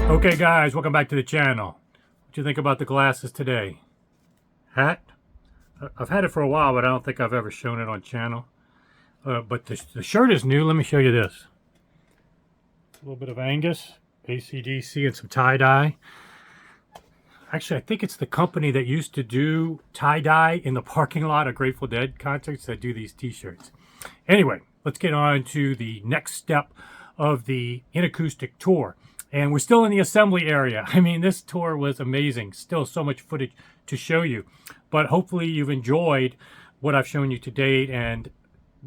Okay guys, welcome back to the channel. What do you think about the glasses today? Hat? I've had it for a while, but I don't think I've ever shown it on channel. But the shirt is new. Let me show you this. A little bit of Angus, AC/DC, and some tie-dye. Actually, I think it's the company that used to do tie-dye in the parking lot of Grateful Dead concerts that do these t-shirts. Anyway, let's get on to the next step of the Inakustik tour. And we're still in the assembly area. I mean, this tour was amazing. Still so much footage to show you. But hopefully you've enjoyed what I've shown you to date and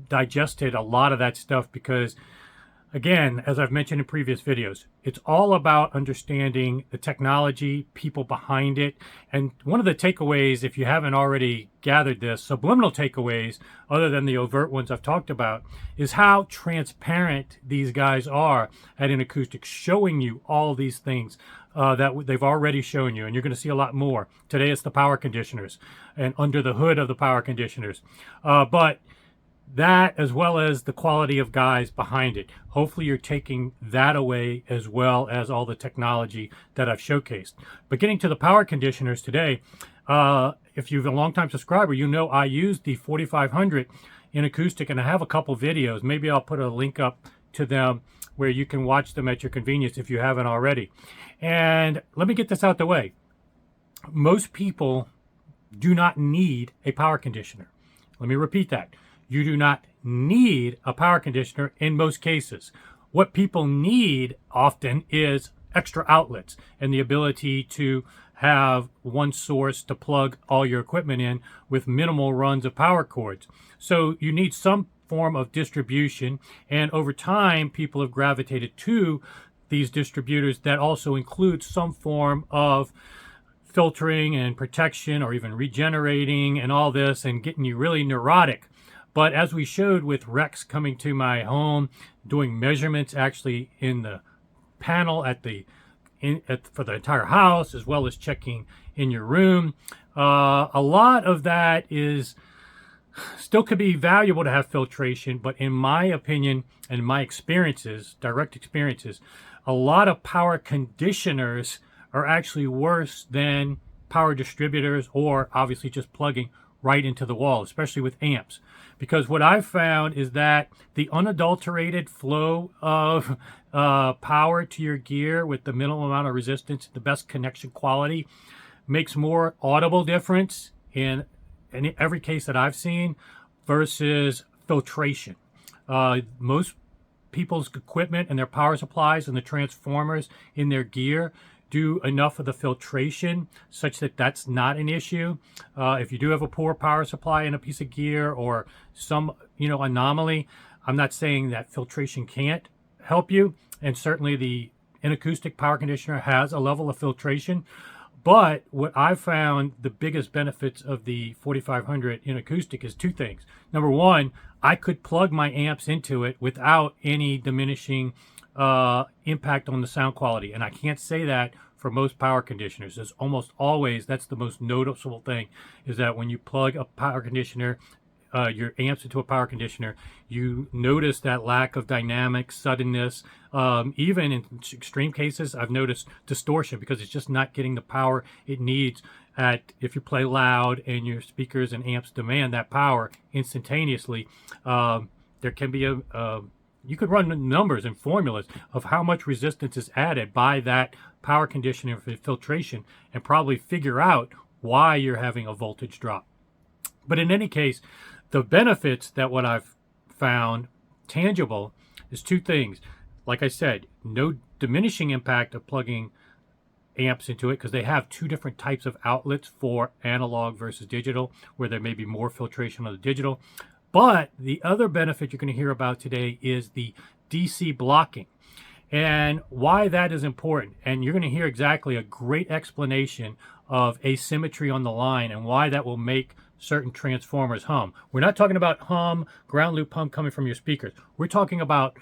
digested a lot of that stuff because, again, as I've mentioned in previous videos, it's all about understanding the technology, people behind it. And one of the takeaways, if you haven't already gathered this, subliminal takeaways, other than the overt ones I've talked about, is how transparent these guys are at Inakustik, showing you all these things that they've already shown you. And you're going to see a lot more. Today it's the power conditioners and under the hood of the power conditioners. But that, as well as the quality of guys behind it. Hopefully you're taking that away, as well as all the technology that I've showcased. But getting to the power conditioners today, if you're a long-time subscriber, you know I use the 4500 Inakustik, and I have a couple videos. Maybe I'll put a link up to them where you can watch them at your convenience if you haven't already. And let me get this out the way. Most people do not need a power conditioner. Let me repeat that. You do not need a power conditioner in most cases. What people need often is extra outlets and the ability to have one source to plug all your equipment in with minimal runs of power cords. So you need some form of distribution, and over time people have gravitated to these distributors that also include some form of filtering and protection, or even regenerating and all this, and getting you really neurotic. But as we showed with Rex coming to my home, doing measurements actually in the panel for the entire house, as well as checking in your room, a lot of that is still could be valuable to have filtration. But in my opinion and my experiences, direct experiences, a lot of power conditioners are actually worse than power distributors, or obviously just plugging right into the wall, especially with amps. Because what I've found is that the unadulterated flow of power to your gear with the minimal amount of resistance, the best connection quality, makes more audible difference in every case that I've seen versus filtration. Most people's equipment and their power supplies and the transformers in their gear do enough of the filtration such that that's not an issue. If you do have a poor power supply in a piece of gear or some anomaly, I'm not saying that filtration can't help you, and certainly the Inakustik power conditioner has a level of filtration. But what I've found the biggest benefits of the 4500 Inakustik is two things. Number one, I could plug my amps into it without any diminishing impact on the sound quality, and I can't say that for most power conditioners. There's almost always, that's the most noticeable thing, is that when you plug a power conditioner, your amps into a power conditioner, you notice that lack of dynamic suddenness. Even in extreme cases, I've noticed distortion because it's just not getting the power it needs. If you play loud and your speakers and amps demand that power instantaneously, there can be you could run numbers and formulas of how much resistance is added by that power conditioner filtration and probably figure out why you're having a voltage drop. But in any case, the benefits that what I've found tangible is two things. Like I said, no diminishing impact of plugging amps into it, because they have two different types of outlets for analog versus digital, where there may be more filtration on the digital. But the other benefit you're going to hear about today is the DC blocking and why that is important. And you're going to hear exactly a great explanation of asymmetry on the line and why that will make certain transformers hum. We're not talking about hum, ground loop hum coming from your speakers. We're talking about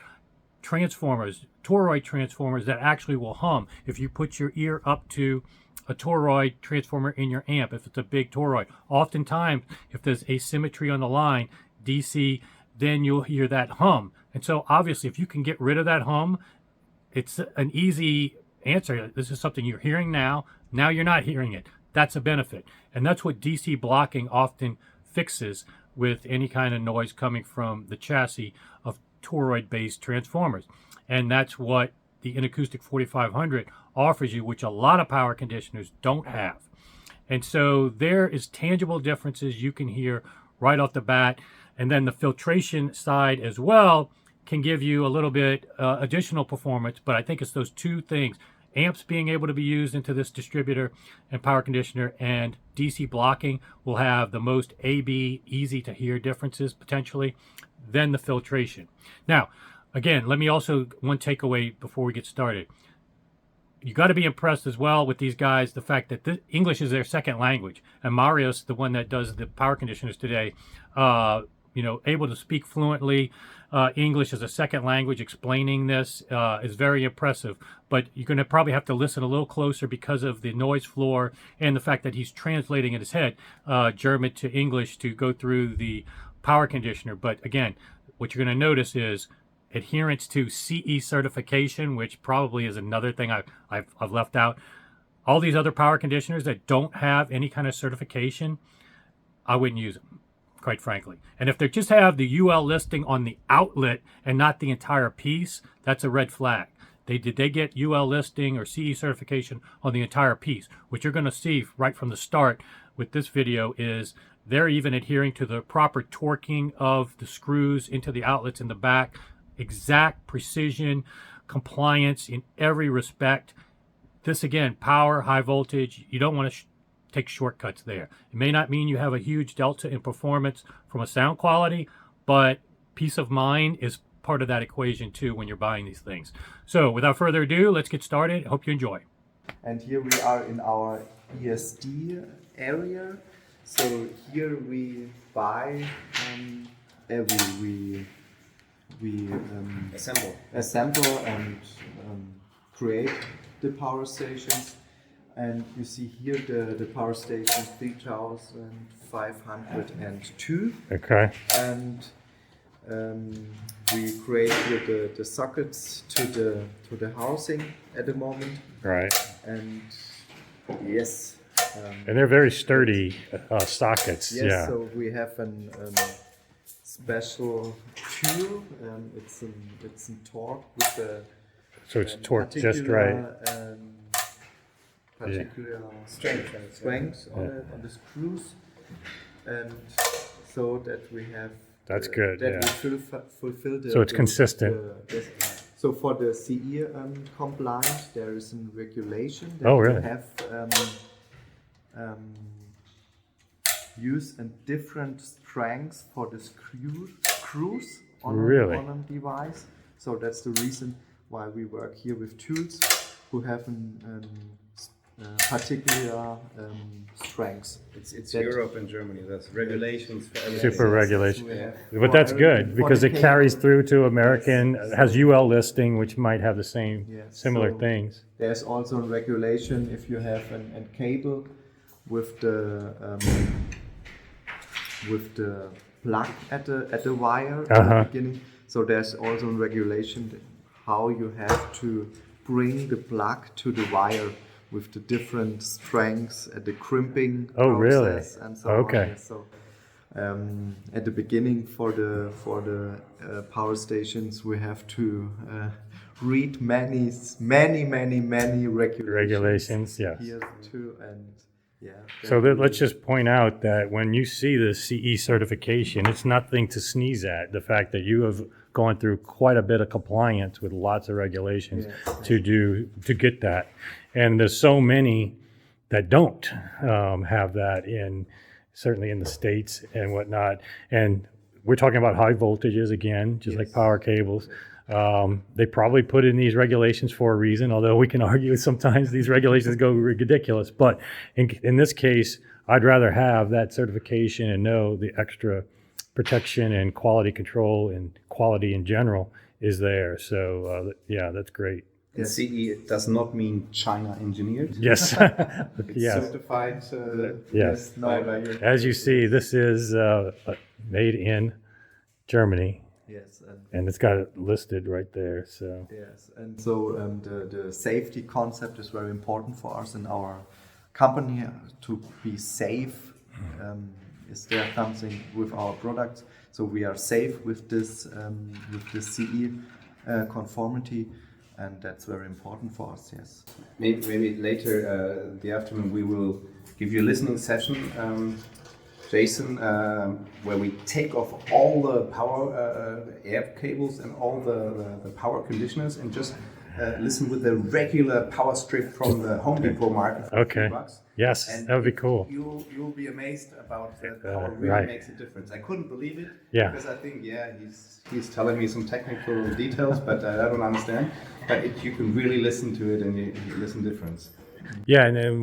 transformers, toroid transformers that actually will hum if you put your ear up to a toroid transformer in your amp, if it's a big toroid. Oftentimes, if there's asymmetry on the line, DC, then you'll hear that hum. And so obviously if you can get rid of that hum, it's an easy answer, this is something you're hearing now. Now you're not hearing it. That's a benefit. And that's what DC blocking often fixes with any kind of noise coming from the chassis of toroid-based transformers. And that's what the Inakustik 4500 offers you, which a lot of power conditioners don't have. And so there is tangible differences you can hear right off the bat. And then the filtration side as well can give you a little bit additional performance. But I think it's those two things: amps being able to be used into this distributor and power conditioner, and DC blocking will have the most AB easy to hear differences potentially, then the filtration. Now, again, let me also, one takeaway before we get started. You got to be impressed as well with these guys, the fact that English is their second language. And Marius, the one that does the power conditioners today, able to speak fluently English as a second language, explaining this is very impressive. But you're going to probably have to listen a little closer because of the noise floor and the fact that he's translating in his head German to English to go through the power conditioner. But again, what you're going to notice is adherence to CE certification, which probably is another thing I've left out. All these other power conditioners that don't have any kind of certification, I wouldn't use them, quite frankly. And if they just have the UL listing on the outlet and not the entire piece, that's a red flag. Did they get UL listing or CE certification on the entire piece? What you're going to see right from the start with this video is they're even adhering to the proper torquing of the screws into the outlets in the back. Exact precision, compliance in every respect. This again, power, high voltage, you don't want to take shortcuts there. It may not mean you have a huge delta in performance from a sound quality, but peace of mind is part of that equation too when you're buying these things. So without further ado, let's get started. Hope you enjoy. And here we are in our ESD area. So here we buy we assemble and create the power stations. And you see here the power station 3502. Okay. And we create here the sockets to the housing at the moment. Right. And yes. And they're very sturdy sockets. Yes, yeah. So we have an special tool. It's a torque with a So it's torqued just right. Particular strength on the screws, and so that we have that's good. That yeah. we fulfill the. So it's consistent. So for the CE compliant, there is a regulation that really? we have use and different strengths for the screws on a device. So that's the reason why we work here with tools who have particular strengths. It's Europe and Germany. That's regulations for everything. Super regulations. But that's good because it carries through to American, has UL listing, which might have the same similar things. There's also a regulation if you have a cable with the plug at the wire at the beginning. So there's also a regulation how you have to bring the plug to the wire with the different strengths at the crimping process and so on. So at the beginning for the power stations we have to read many regulations. Yes. Here too, and so let's just point out that when you see the CE certification, it's nothing to sneeze at. The fact that you have gone through quite a bit of compliance with lots of regulations to get that, and there's so many that don't have that certainly in the States and whatnot. And we're talking about high voltages again, just like power cables. They probably put in these regulations for a reason, although we can argue sometimes these regulations go ridiculous. But in this case, I'd rather have that certification and know the extra protection and quality control and quality in general is there. So that's great. And CE does not mean China engineered. Yes. It's certified. As you see, this is made in Germany. Yes, and it's got it listed right there. So yes, and so the safety concept is very important for us in our company to be safe. Is there something with our products? So we are safe with this CE conformity, and that's very important for us. Yes. Maybe later the afternoon we will give you a listening session, Jason, where we take off all the power air cables and all the power conditioners and just listen with the regular power strip from the Home Depot market for okay, $3. yes, And that would be cool. You'll be amazed about how it really right. makes a difference. I couldn't believe it Yeah. because I think he's telling me some technical details, but I don't understand. But you can really listen to it and you listen difference. Yeah, and then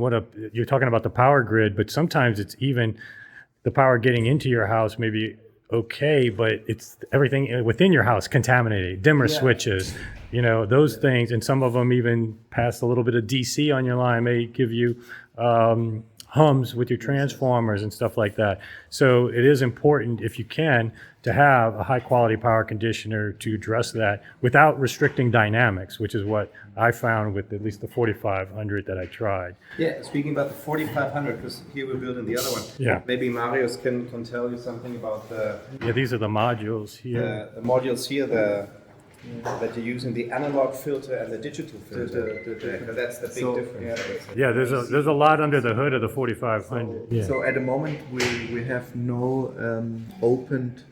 you're talking about the power grid, but sometimes it's even the power getting into your house may be okay, but it's everything within your house contaminated, dimmer switches, those things, and some of them even pass a little bit of DC on your line, may give you hums with your transformers and stuff like that. So it is important, if you can, to have a high quality power conditioner to address that without restricting dynamics, which is what I found with at least the 4500 that I tried. Yeah, speaking about the 4500, because here we're building the other one. Yeah. Maybe Marius can tell you something about Yeah, these are the modules here. the modules here, that you use in the analog filter and the digital filter. That's the big difference. Yeah, there's a lot under the hood of the 4500. Yeah. So at the moment we have no opened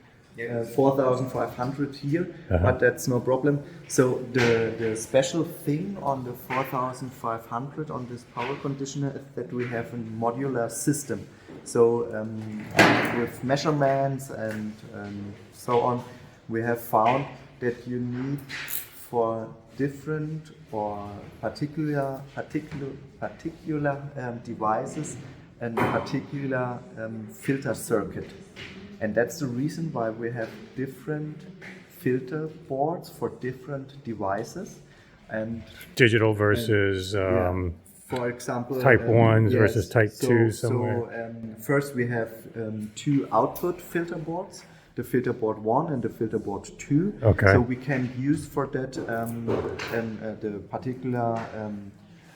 4500 here, but that's no problem. So the special thing on the 4500 on this power conditioner is that we have a modular system. So with measurements and so on, we have found that you need for different or particular devices and particular filter circuit. And that's the reason why we have different filter boards for different devices. And Digital versus for example, type 1s versus type 2s somewhere. So first we have two output filter boards, the filter board 1 and the filter board 2. Okay. So we can use for that the particular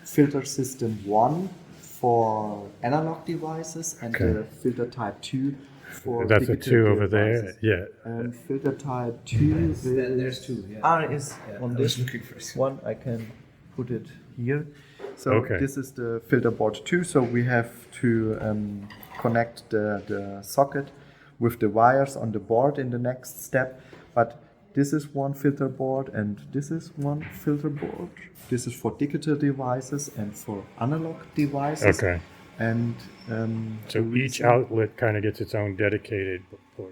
filter system 1 for analog devices and the filter type 2 for That's a 2 over devices. there. Yeah. And filter type 2 There's two. Yeah. is on this one. I can put it here. So Okay. this is the filter board 2. So we have to connect the socket with the wires on the board in the next step. But this is one filter board and this is one filter board. This is for digital devices and for analog devices. Okay. And So each outlet kind of gets its own dedicated.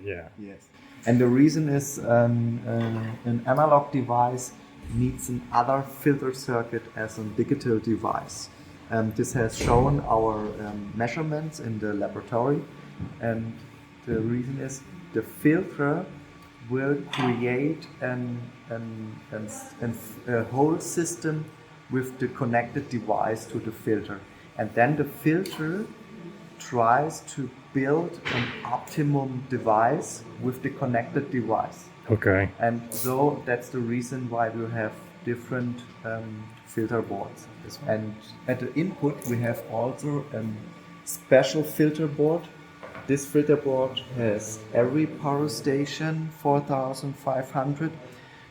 Yeah. yes. And the reason is an analog device needs another filter circuit as a digital device. This has shown our measurements in the laboratory, and the reason is the filter will create a whole system with the connected device to the filter. And then the filter tries to build an optimum device with the connected device. Okay. And so that's the reason why we have different filter boards. And at the input we have also a special filter board. This filter board has every power station 4500.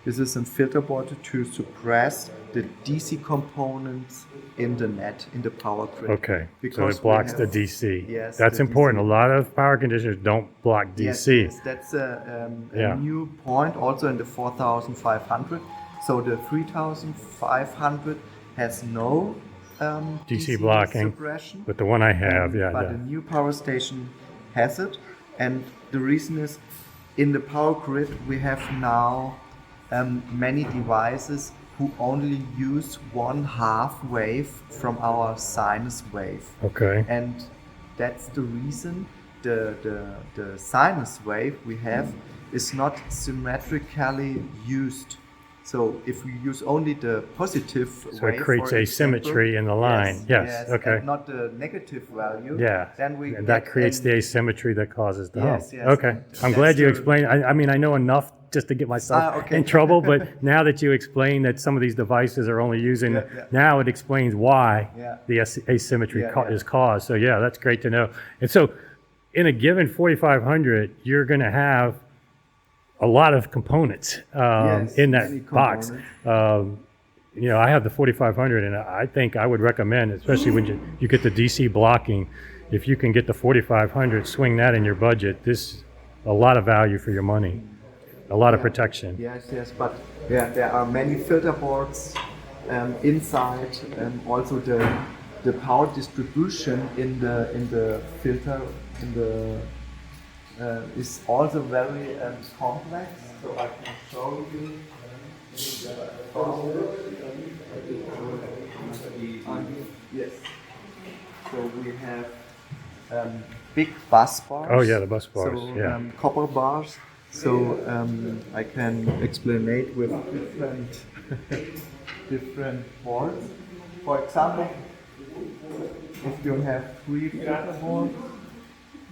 This is a filter board to suppress the DC components in the net, in the power grid. Okay. So Because it blocks we the have- DC. Yes, That's the important. DC. A lot of power conditioners don't block DC. Yes, that's a Yeah. new point also in the 4500. So the 3500 has no DC blocking, suppression. but the one I have, But the new power station has it, and the reason is in the power grid we have now many devices who only use 1/2 wave from our sinus wave. Okay. And that's the reason the sinus wave we have is not symmetrically used. So if we use only the positive So it creates for asymmetry example, in the line. Yes, okay. and not the negative value. Yeah, Then we and that get creates an- the asymmetry that causes the hum. Yes, yes, Okay, and I'm that's glad you the- explained. I mean, I know enough just to get myself okay. in trouble, but now that you explain that some of these devices are only using, Yeah. now it explains why Yeah. the asymmetry Yeah. is caused. So yeah, that's great to know. And so in a given 4500, you're going to have a lot of components Yes, in many that box. components. You know, I have the 4500, and I think I would recommend, especially when you get the DC blocking, if you can get the 4500, swing that in your budget. This a lot of value for your money, a lot of protection. Yes, but there are many filter boards inside, and also the power distribution in the filter is also very complex. So I can show you. Yes. So we have big bus bars. Oh yeah, the bus bars. So Yeah. copper bars. So I can explain it with different boards. For example, if you have 3 filter boards,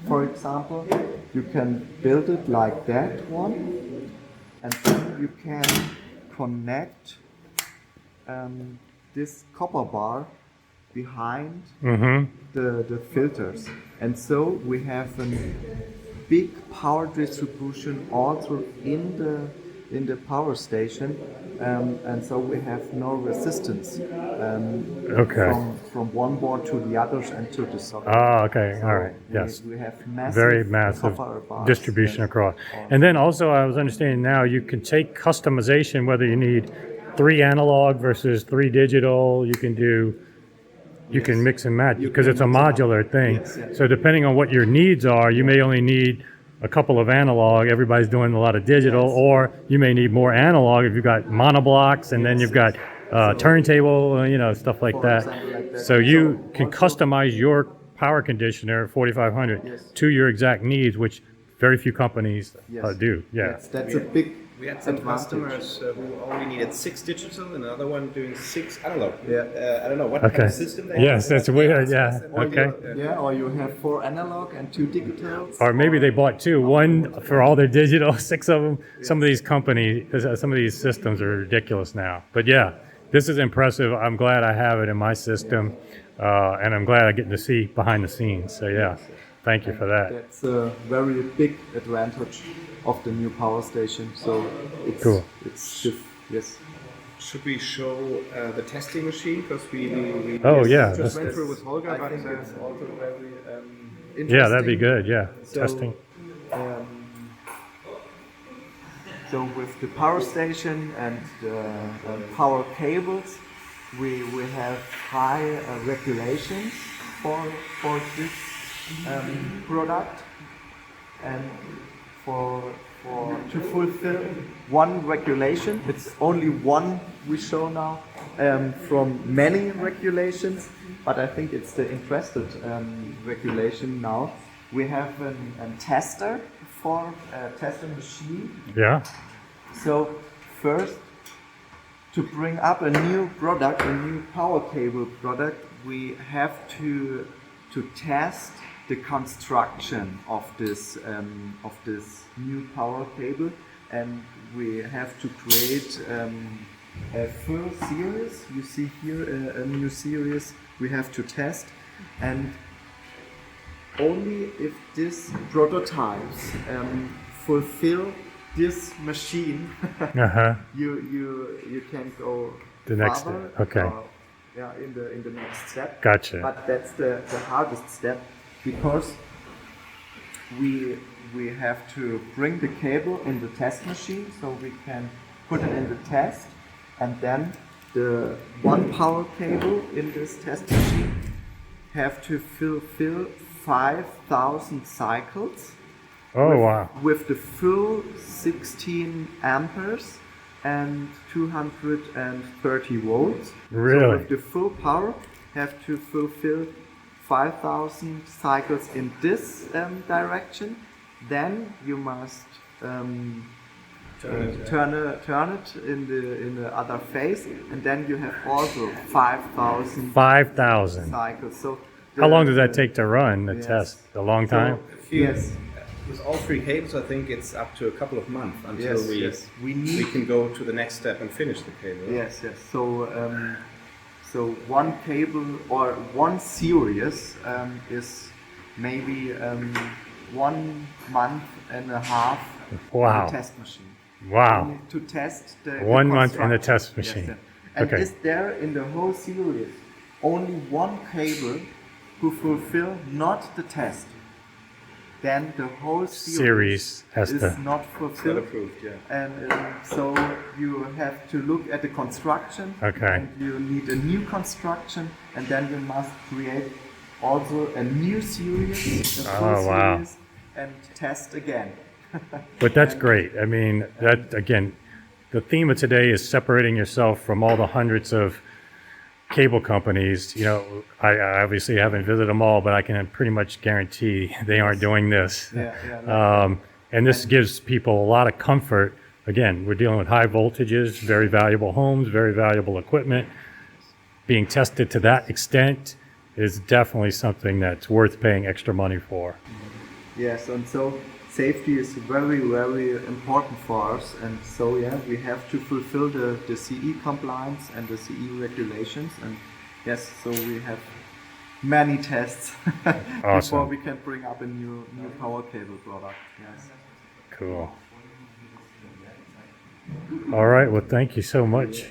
for example, you can build it like that one, and then you can connect this copper bar behind the filters, and so we have a big power distribution also in the power station, and so we have no resistance from one board to the others and to the socket. Ah, okay, So all right, yes. we have massive Very massive copper bars, distribution yes. across. And then also I was understanding now you can take customization, whether you need 3 analog versus 3 digital, you can mix and match because it's a modular thing. Yes. So depending on what your needs are, you may only need a couple of analog, everybody's doing a lot of digital, or you may need more analog if you've got monoblocks and then you've got turntable, stuff like For that. example, like that. So you So can also- customize your power conditioner 4500 to your exact needs, which very few companies do. Yeah. That's a big We had some advantage. customers who only needed 6 digital and another one doing 6 analog. Yeah. I don't know what kind Okay. of system they Yes, have. that's weird. Yeah. Or Okay. Yeah, or you have 4 analog and 2 digital. Or maybe they bought 2, one for all their digital, 6 of them. Some of these companies, some of these systems are ridiculous now. But yeah, this is impressive. I'm glad I have it in my system, and I'm glad I get to see behind the scenes. So yeah, thank you for that. That's a very big advantage of the new power station. So it's Cool. yes. Should we show the testing machine? Because we Oh, yeah, just that's went good. through with Holger, I but think it's also very interesting. Yeah, that'd be good. Yeah, So, testing. So with the power station and the power cables, we have high regulations for this product, and to fulfill one regulation, it's only one we show now from many regulations, but I think it's the interested regulation now. We have a tester for a testing machine. Yeah. So first, to bring up a new product, a new power cable product, we have to test the construction of this new power cable, and we have to create a full series. You see here a new series we have to test, and only if these prototypes fulfill this machine, you can go The next further, step, okay. in the next step. Gotcha. But that's the hardest step, because we have to bring the cable in the test machine, so we can put it in the test, and then the one power cable in this test machine have to fulfill 5,000 cycles. Oh, wow. With the full 16 amperes and 230 volts. Really? So with the full power, have to fulfill 5,000 cycles in this direction. Then you must turn it in the other phase, and then you have also 5,000 5,000. cycles. So How long does that take to run the Yes. test? A long time? Yes. With all three cables, I think it's up to a couple of months until Yes, we need. can go to the next step and finish the cable. Yes. So one cable or one series is maybe 1 month and a half Wow. in the test machine. Wow. You need to test the 1 month in the construction. test machine. Yes, and Okay. is there in the whole series only one cable who fulfill not the test? Then the whole series has is to. not Not fulfilled. approved, yeah. And so you have to look at the construction. Okay. And you need a new construction, and then you must create also a new series, a full Oh, wow. series, and test again. But that's great. I mean, that again, the theme of today is separating yourself from all the hundreds of cable companies. You know, I obviously haven't visited them all, but I can pretty much guarantee they aren't doing this. And this gives people a lot of comfort. Again, we're dealing with high voltages, very valuable homes, very valuable equipment. Being tested to that extent is definitely something that's worth paying extra money for. Yes, and so safety is very, very important for us, and so we have to fulfill the CE compliance and the CE regulations, and yes, so we have many tests before Awesome. we can bring up a new power cable product. Yes. Cool. All right. Well, thank you so much.